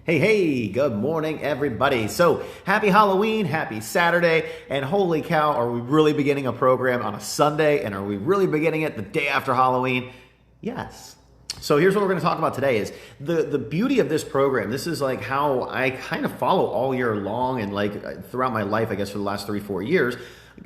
Hey, good morning, everybody. So, happy Halloween, happy Saturday, and holy cow, are we really beginning a program on a Sunday, and are we really beginning it the day after Halloween? Yes. So here's what we're going to talk about today is the beauty of this program. This is like how I kind of follow all year long and like throughout my life, I guess for the last 3-4 years.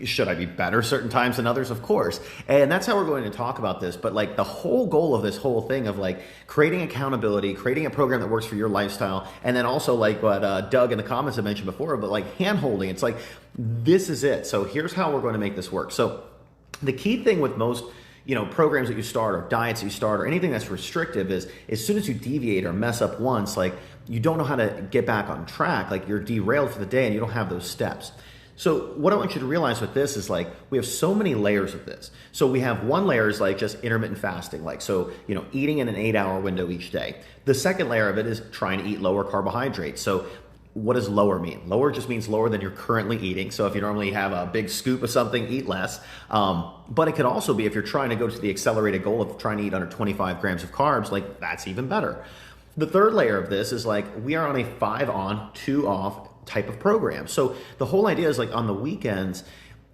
Should I be better certain times than others? Of course. And that's how we're going to talk about this. But like the whole goal of this whole thing of like creating accountability, creating a program that works for your lifestyle, and then also like what Doug in the comments had mentioned before, but like hand holding. It's like, this is it. So here's how we're going to make this work. So the key thing with most programs that you start or diets that you start or anything that's restrictive is as soon as you deviate or mess up once, like you don't know how to get back on track, like you're derailed for the day and you don't have those steps. So what I want you to realize with this is like, we have so many layers of this. So we have one layer is like just intermittent fasting, like, so, eating in an 8-hour window each day. The second layer of it is trying to eat lower carbohydrates. So what does lower mean? Lower just means lower than you're currently eating. So if you normally have a big scoop of something, eat less. But it could also be if you're trying to go to the accelerated goal of trying to eat under 25 grams of carbs, like that's even better. The third layer of this is like, we are on a 5 on, 2 off type of program. So the whole idea is like on the weekends,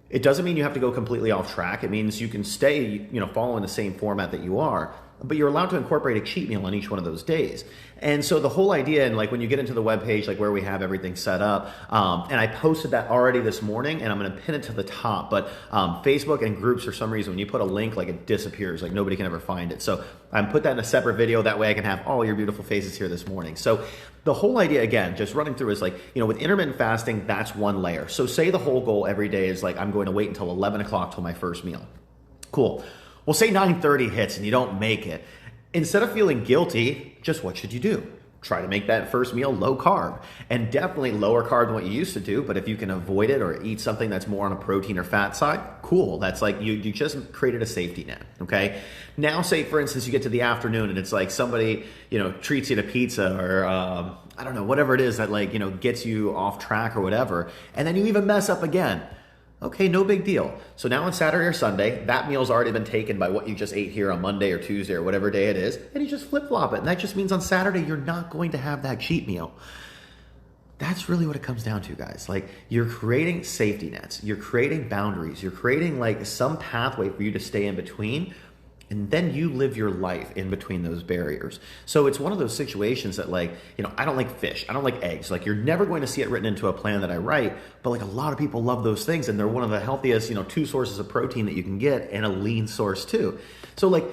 it doesn't mean you have to go completely off track. It means you can stay, following the same format that you are, but you're allowed to incorporate a cheat meal on each one of those days. And so the whole idea, and like when you get into the webpage, like where we have everything set up, and I posted that already this morning, and I'm going to pin it to the top, but Facebook and groups, for some reason, when you put a link, like it disappears, like nobody can ever find it. So I put that in a separate video. That way I can have all your beautiful faces here this morning. So the whole idea, again, just running through is like, with intermittent fasting, that's one layer. So say the whole goal every day is like, I'm going to wait until 11 o'clock till my first meal. Cool. Well, say 9:30 hits and you don't make it. Instead of feeling guilty, just what should you do? Try to make that first meal low carb, and definitely lower carb than what you used to do. But if you can avoid it or eat something that's more on a protein or fat side, cool. That's like you just created a safety net. Okay. Now say, for instance, you get to the afternoon and it's like somebody, treats you to pizza or, I don't know, whatever it is that like, gets you off track or whatever. And then you even mess up again. Okay, no big deal. So now on Saturday or Sunday, that meal's already been taken by what you just ate here on Monday or Tuesday or whatever day it is, and you just flip-flop it. And that just means on Saturday, you're not going to have that cheat meal. That's really what it comes down to, guys. Like, you're creating safety nets. You're creating boundaries. You're creating like some pathway for you to stay in between, and then you live your life in between those barriers. So it's one of those situations that like, I don't like fish. I don't like eggs. Like you're never going to see it written into a plan that I write, but like a lot of people love those things. And they're one of the healthiest, 2 sources of protein that you can get, and a lean source too. So like,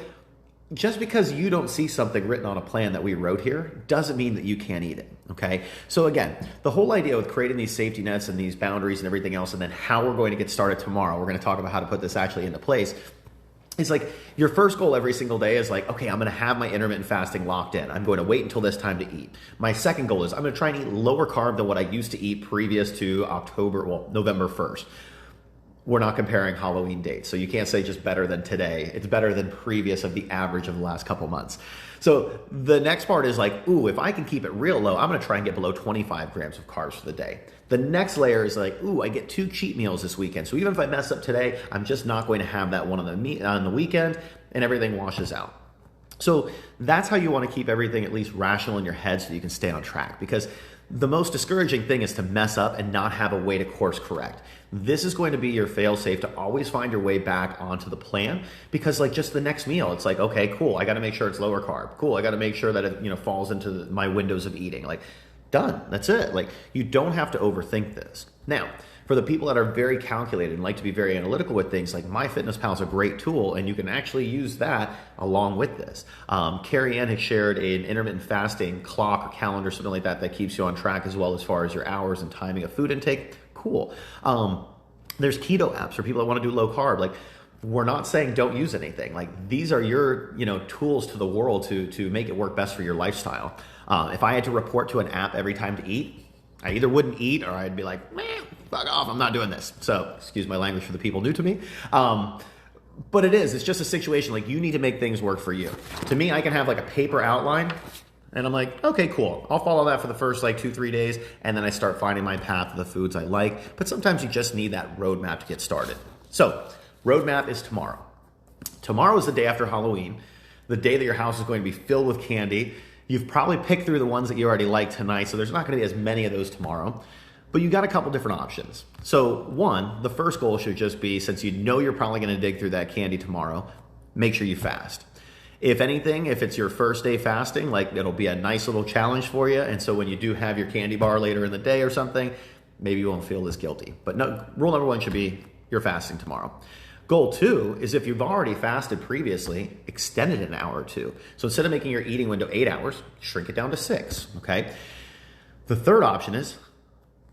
just because you don't see something written on a plan that we wrote here doesn't mean that you can't eat it, okay? So again, the whole idea with creating these safety nets and these boundaries and everything else, and then how we're going to get started tomorrow, we're going to talk about how to put this actually into place. It's like your first goal every single day is like, okay, I'm going to have my intermittent fasting locked in. I'm going to wait until this time to eat. My second goal is I'm going to try and eat lower carb than what I used to eat previous to November 1st. We're not comparing Halloween dates, so you can't say just better than today. It's better than previous of the average of the last couple months. So the next part is like, ooh, if I can keep it real low, I'm going to try and get below 25 grams of carbs for the day. The next layer is like, ooh, I get 2 cheat meals this weekend. So even if I mess up today, I'm just not going to have that one on the weekend, and everything washes out. So that's how you want to keep everything at least rational in your head so you can stay on track, because the most discouraging thing is to mess up and not have a way to course correct. This is going to be your fail safe to always find your way back onto the plan, because like just the next meal, it's like, okay, cool. I got to make sure it's lower carb. Cool. I got to make sure that it, falls into my windows of eating. Like done. That's it. Like you don't have to overthink this. Now, for the people that are very calculated and like to be very analytical with things, like MyFitnessPal is a great tool, and you can actually use that along with this. Carrie Ann has shared an intermittent fasting clock or calendar, something like that keeps you on track as well as far as your hours and timing of food intake. Cool. There's keto apps for people that want to do low carb. Like, we're not saying don't use anything. Like, these are your, tools to the world to make it work best for your lifestyle. If I had to report to an app every time to eat, I either wouldn't eat or I'd be like, man, fuck off, I'm not doing this. So, excuse my language for the people new to me. But it's just a situation like you need to make things work for you. To me, I can have like a paper outline, and I'm like, okay, cool. I'll follow that for the first like 2-3 days, and then I start finding my path to the foods I like. But sometimes you just need that roadmap to get started. So, roadmap is tomorrow. Tomorrow is the day after Halloween, the day that your house is going to be filled with candy. You've probably picked through the ones that you already like tonight, so there's not going to be as many of those tomorrow. But you got a couple different options. So one, the first goal should just be, since you know you're probably going to dig through that candy tomorrow, make sure you fast. If anything, if it's your first day fasting, like it'll be a nice little challenge for you. And so when you do have your candy bar later in the day or something, maybe you won't feel as guilty. But no, rule number one should be you're fasting tomorrow. Goal two is if you've already fasted previously, extend it an hour or two. So instead of making your eating window 8 hours, shrink it down to 6, okay? The third option is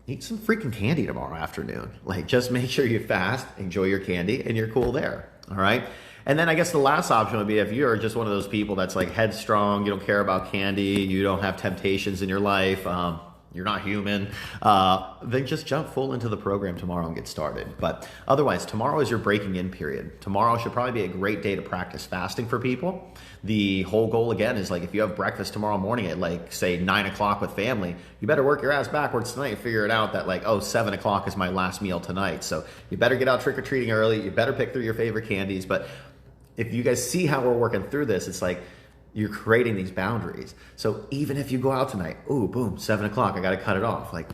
eat some freaking candy tomorrow afternoon. Like, just make sure you fast, enjoy your candy, and you're cool there, all right? And then I guess the last option would be if you're just one of those people that's like headstrong, you don't care about candy, you don't have temptations in your life, you're not human, then just jump full into the program tomorrow and get started. But otherwise, tomorrow is your breaking in period. Tomorrow should probably be a great day to practice fasting for people. The whole goal, again, is like if you have breakfast tomorrow morning at like, say, 9 o'clock with family, you better work your ass backwards tonight and figure it out that like, oh, 7 o'clock is my last meal tonight. So you better get out trick-or-treating early. You better pick through your favorite candies. But if you guys see how we're working through this, it's like, you're creating these boundaries. So even if you go out tonight, ooh, boom, 7 o'clock, I got to cut it off. Like,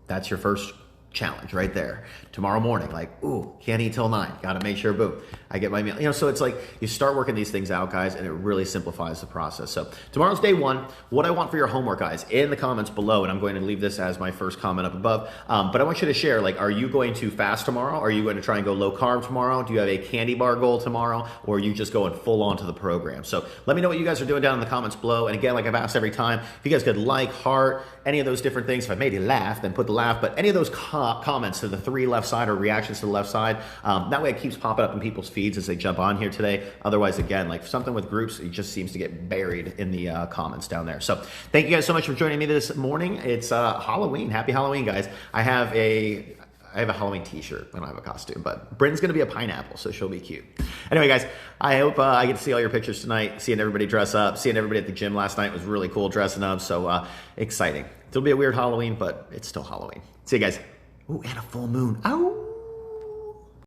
that's your first challenge right there. Tomorrow morning, like, ooh, can't eat till 9. Got to make sure, boom, I get my meal. You know, so it's like you start working these things out, guys, and it really simplifies the process. So tomorrow's day one. What I want for your homework, guys, in the comments below, and I'm going to leave this as my first comment up above, but I want you to share, like, are you going to fast tomorrow? Are you going to try and go low carb tomorrow? Do you have a candy bar goal tomorrow? Or are you just going full on to the program? So let me know what you guys are doing down in the comments below. And again, like I've asked every time, if you guys could like, heart, any of those different things. If I made you laugh, then put the laugh. But any of those comments to the 3 left side or reactions to the left side, that way it keeps popping up in people's feeds as they jump on here today. Otherwise, again, like something with groups, it just seems to get buried in the comments down there. So thank you guys so much for joining me this morning. It's Halloween. Happy Halloween, guys. I have a Halloween t-shirt. I don't have a costume, but Bryn's going to be a pineapple, so she'll be cute. Anyway, guys, I hope I get to see all your pictures tonight, seeing everybody dress up, seeing everybody at the gym last night was really cool dressing up, so exciting. It'll be a weird Halloween, but it's still Halloween. See you guys. Ooh, and a full moon. Ow!